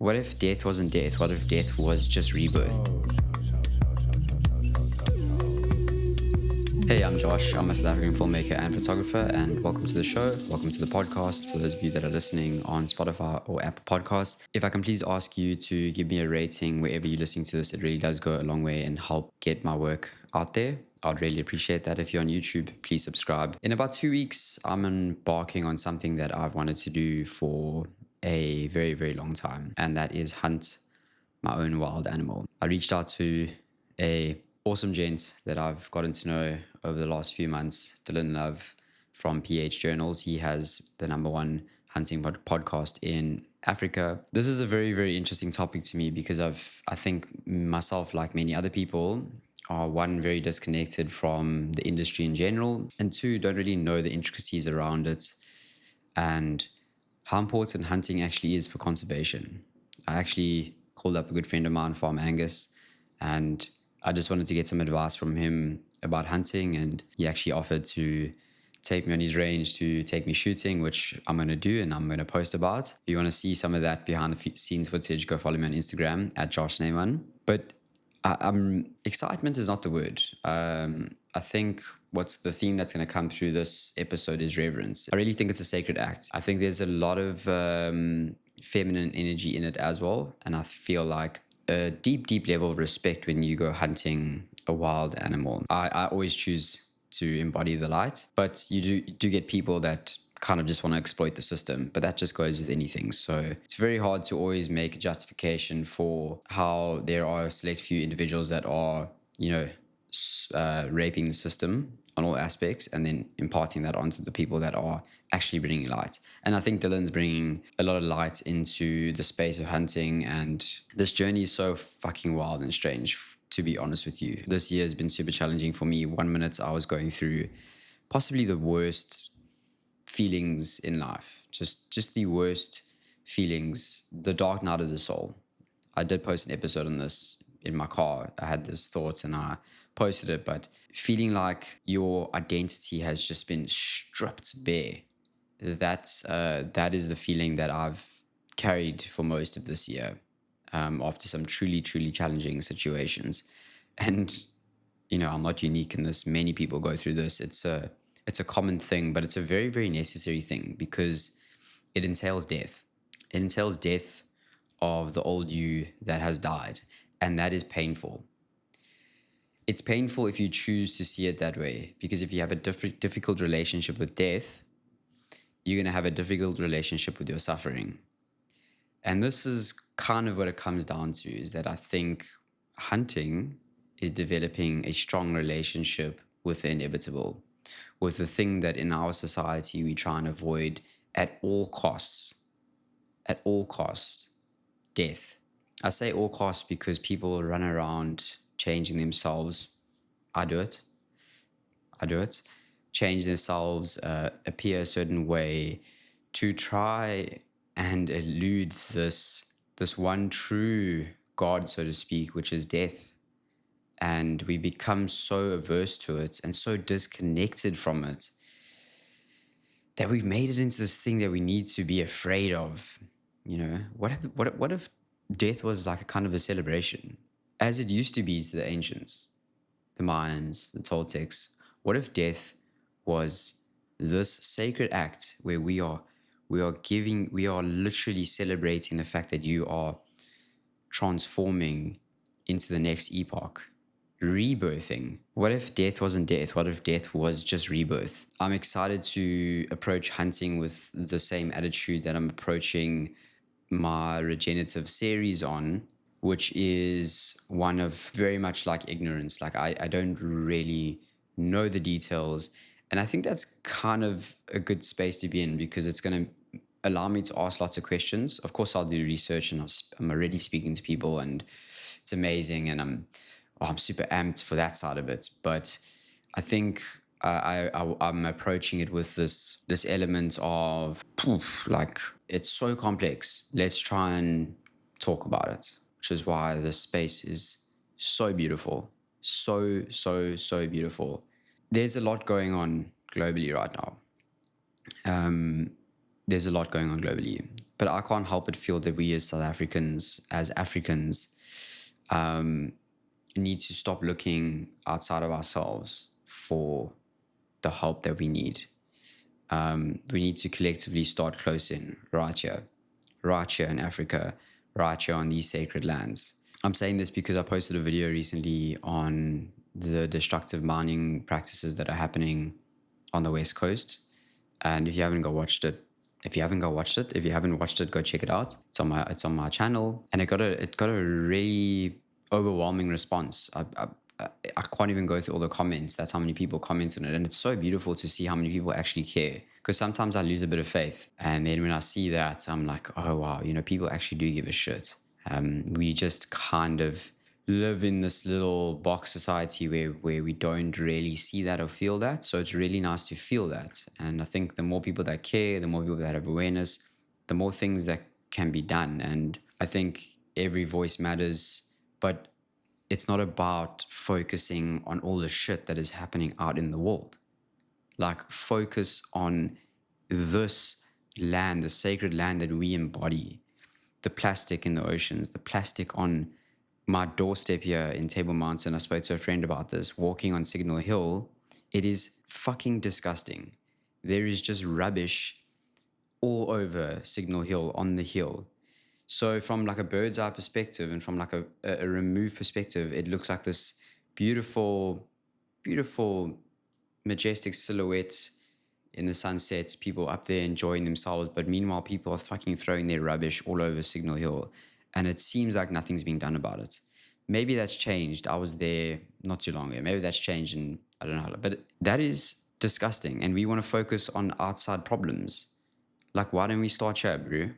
What if death wasn't death? What if death was just rebirth? Hey, I'm Josh. I'm a South African filmmaker and photographer, and welcome to the show. Welcome to the podcast. For those of you that are listening on Spotify or Apple Podcasts, if I can please ask you to give me a rating wherever you're listening to this, it really does go a long way and help get my work out there. I'd really appreciate that. If you're on YouTube, please subscribe. In about 2 weeks, I'm embarking on something that I've wanted to do for a very, very long time, and that is hunt my own wild animal. I reached out to a awesome gent that I've gotten to know over the last few months, Dylan Love from PH Journals. He has the #1 hunting podcast in Africa. This is a very, very interesting topic to me because I think myself, like many other people, are one, very disconnected from the industry in general, and two, don't really know the intricacies around it and how important hunting actually is for conservation. I actually called up a good friend of mine, Farm Angus, and I just wanted to get some advice from him about hunting, and he actually offered to take me on his range to take me shooting, which I'm going to do and I'm going to post about. If you want to see some of that behind the scenes footage, go follow me on Instagram at JoshNeyman. But excitement is not the word. I think what's the theme that's going to come through this episode is reverence. I really think it's a sacred act. I think there's a lot of feminine energy in it as well, and I feel like a deep, deep level of respect when you go hunting a wild animal. I always choose to embody the light, but you do get people that kind of just want to exploit the system, but that just goes with anything. So it's very hard to always make a justification for how there are a select few individuals that are, raping the system on all aspects and then imparting that onto the people that are actually bringing light. And I think Dylan's bringing a lot of light into the space of hunting, and this journey is so fucking wild and strange, to be honest with you. This year has been super challenging for me. 1 minute I was going through possibly the worst feelings in life, just the worst feelings, the dark night of the soul. I did post an episode on this in my car. I had this thought and I posted it, but feeling like your identity has just been stripped bare, that is the feeling that I've carried for most of this year, after some truly, truly challenging situations. And I'm not unique in this. Many people go through this. It's a common thing, but it's a very, very necessary thing because it entails death. It entails death of the old you that has died, and that is painful. It's painful if you choose to see it that way, because if you have a difficult relationship with death, you're going to have a difficult relationship with your suffering. And this is kind of what it comes down to, is that I think hunting is developing a strong relationship with the inevitable, with the thing that in our society we try and avoid at all costs. At all costs, death. I say all costs because people run around changing themselves. I do it. Change themselves, appear a certain way to try and elude this one true God, so to speak, which is death. And we become so averse to it and so disconnected from it that we've made it into this thing that we need to be afraid of. What if death was like a kind of a celebration, as it used to be to the ancients, the Mayans, the Toltecs? What if death was this sacred act where we are literally celebrating the fact that you are transforming into the next epoch, rebirthing? What if death wasn't death? What if death was just rebirth? I'm excited to approach hunting with the same attitude that I'm approaching my Regenerative series on, which is one of very much like ignorance. Like I don't really know the details, and I think that's kind of a good space to be in because it's going to allow me to ask lots of questions. Of course, I'll do research and I'm already speaking to people and it's amazing, and I'm super amped for that side of it. But I think I'm approaching it with this element of like, it's so complex. Let's try and talk about it, which is why this space is so beautiful, so beautiful. There's a lot going on globally right now. There's a lot going on globally. But I can't help but feel that we as South Africans, need to stop looking outside of ourselves for the help that we need. We need to collectively start close in, right here in Africa, right here on these sacred lands. I'm saying this because I posted a video recently on the destructive mining practices that are happening on the West Coast. And if you haven't watched it, go check it out. It's on my channel, and it got a really overwhelming response. I can't even go through all the comments. That's how many people commented on it, and it's so beautiful to see how many people actually care. Because sometimes I lose a bit of faith, and then when I see that, I'm like, oh wow, people actually do give a shit. We just kind of live in this little box society where we don't really see that or feel that. So it's really nice to feel that. And I think the more people that care, the more people that have awareness, the more things that can be done. And I think every voice matters, but it's not about focusing on all the shit that is happening out in the world. Like, focus on this land, the sacred land that we embody. The plastic in the oceans, the plastic on my doorstep here in Table Mountain. I spoke to a friend about this, walking on Signal Hill. It is fucking disgusting. There is just rubbish all over Signal Hill, on the hill. So from like a bird's eye perspective and from like a removed perspective, it looks like this beautiful, majestic silhouette in the sunsets, people up there enjoying themselves. But meanwhile, people are fucking throwing their rubbish all over Signal Hill. And it seems like nothing's being done about it. Maybe that's changed. I was there not too long ago. Maybe that's changed, and I don't know. But that is disgusting. And we want to focus on outside problems. Like, why don't we start here, bro?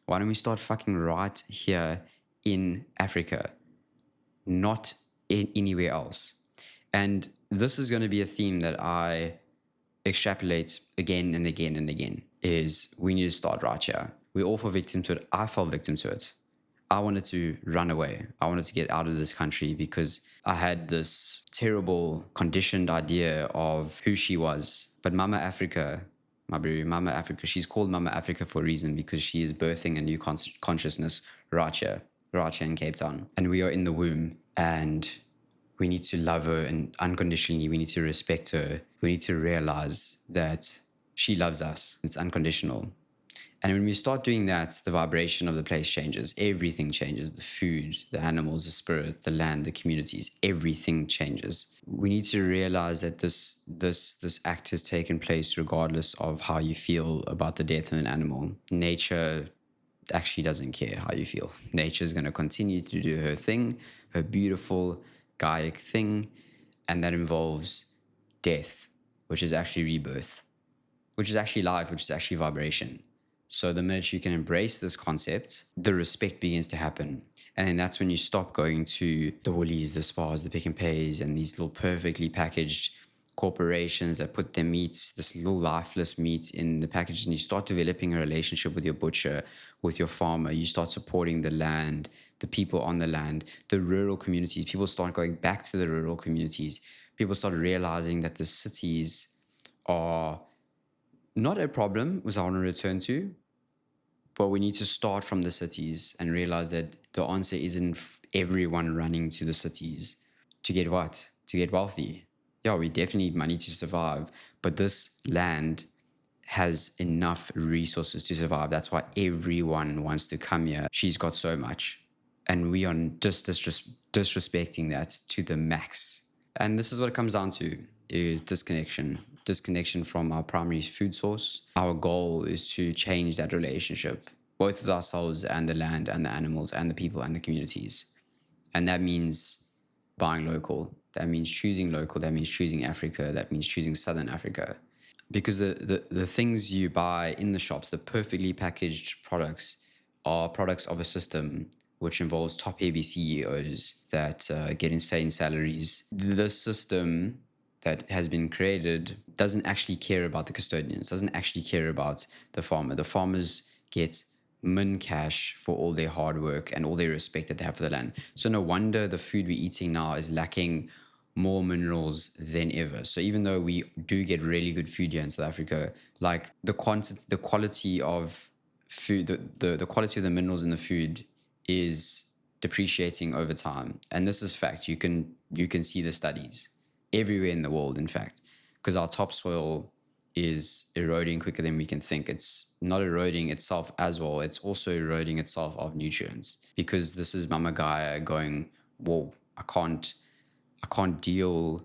Why don't we start fucking right here in Africa, not anywhere else? And this is going to be a theme that I extrapolate again and again and again, is we need to start right here. We all fall victim to it. I fell victim to it. I wanted to run away. I wanted to get out of this country because I had this terrible conditioned idea of who she was. But Mama Africa, Mama Africa, she's called Mama Africa for a reason, because she is birthing a new consciousness right here in Cape Town. And we are in the womb, and we need to love her and unconditionally. We need to respect her. We need to realize that she loves us. It's unconditional. And when we start doing that, the vibration of the place changes. Everything changes. The food, the animals, the spirit, the land, the communities, everything changes. We need to realize that this act has taken place regardless of how you feel about the death of an animal. Nature actually doesn't care how you feel. Nature is going to continue to do her thing, her beautiful Gaiac thing, and that involves death, which is actually rebirth, which is actually life, which is actually vibration. So the minute you can embrace this concept, the respect begins to happen. And then that's when you stop going to the Woolies, the Spars, the Pick and Pays, and these little perfectly packaged corporations that put their meats, this little lifeless meat, in the package, and you start developing a relationship with your butcher, with your farmer. You start supporting the land, the people on the land, the rural communities. People start going back to the rural communities. People start realizing that the cities are not a problem, which I want to return to, but we need to start from the cities and realize that the answer isn't everyone running to the cities to get what? To get wealthy. Yeah, we definitely need money to survive, but this land has enough resources to survive. That's why everyone wants to come here. She's got so much, and we are just disrespecting that to the max. And this is what it comes down to, is disconnection from our primary food source. Our goal is to change that relationship, both with ourselves and the land and the animals and the people and the communities. And that means buying local. That means choosing local. That means choosing Africa. That means choosing Southern Africa. Because the things you buy in the shops, the perfectly packaged products, are products of a system which involves top-heavy CEOs that get insane salaries. The system that has been created doesn't actually care about the custodians, doesn't actually care about the farmer. The farmers get min cash for all their hard work and all their respect that they have for the land. So no wonder the food we're eating now is lacking more minerals than ever. So even though we do get really good food here in South Africa, like the quality of food, the quality of the minerals in the food is depreciating over time. And this is fact. You can see the studies everywhere in the world, in fact, because our topsoil is eroding quicker than we can think. It's not eroding itself as well. It's also eroding itself of nutrients, because this is Mama Gaia going, whoa, I can't deal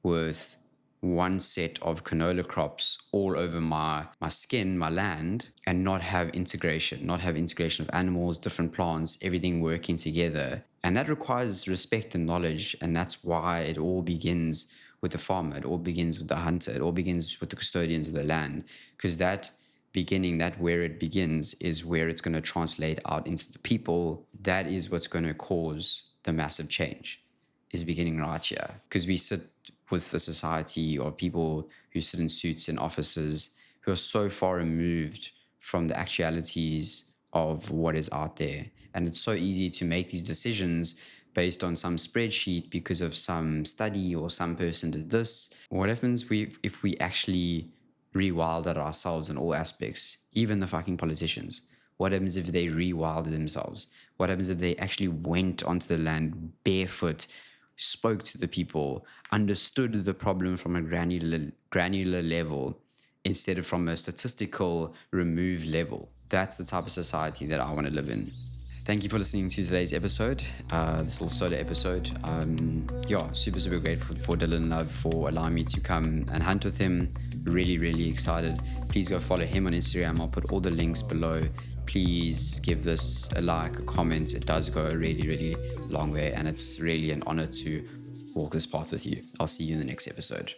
with one set of canola crops all over my skin, my land, and not have integration of animals, different plants, everything working together. And that requires respect and knowledge. And that's why it all begins with the farmer. It all begins with the hunter. It all begins with the custodians of the land, because that beginning, that where it begins is where it's going to translate out into the people. That is what's going to cause the massive change, is beginning right here. Because we sit with a society of people who sit in suits in offices who are so far removed from the actualities of what is out there. And it's so easy to make these decisions based on some spreadsheet because of some study or some person did this. What happens if we actually rewilded ourselves in all aspects, even the fucking politicians? What happens if they rewilded themselves? What happens if they actually went onto the land barefoot, spoke to the people, understood the problem from a granular level instead of from a statistical removed level? That's the type of society that I want to live in. Thank you for listening to today's episode, this little solo episode. Super grateful for Dylan Love for allowing me to come and hunt with him. Really excited. Please go follow him on Instagram. I'll put all the links below. Please give this a like, a comment. It does go a really long way, and it's really an honor to walk this path with you. I'll see you in the next episode.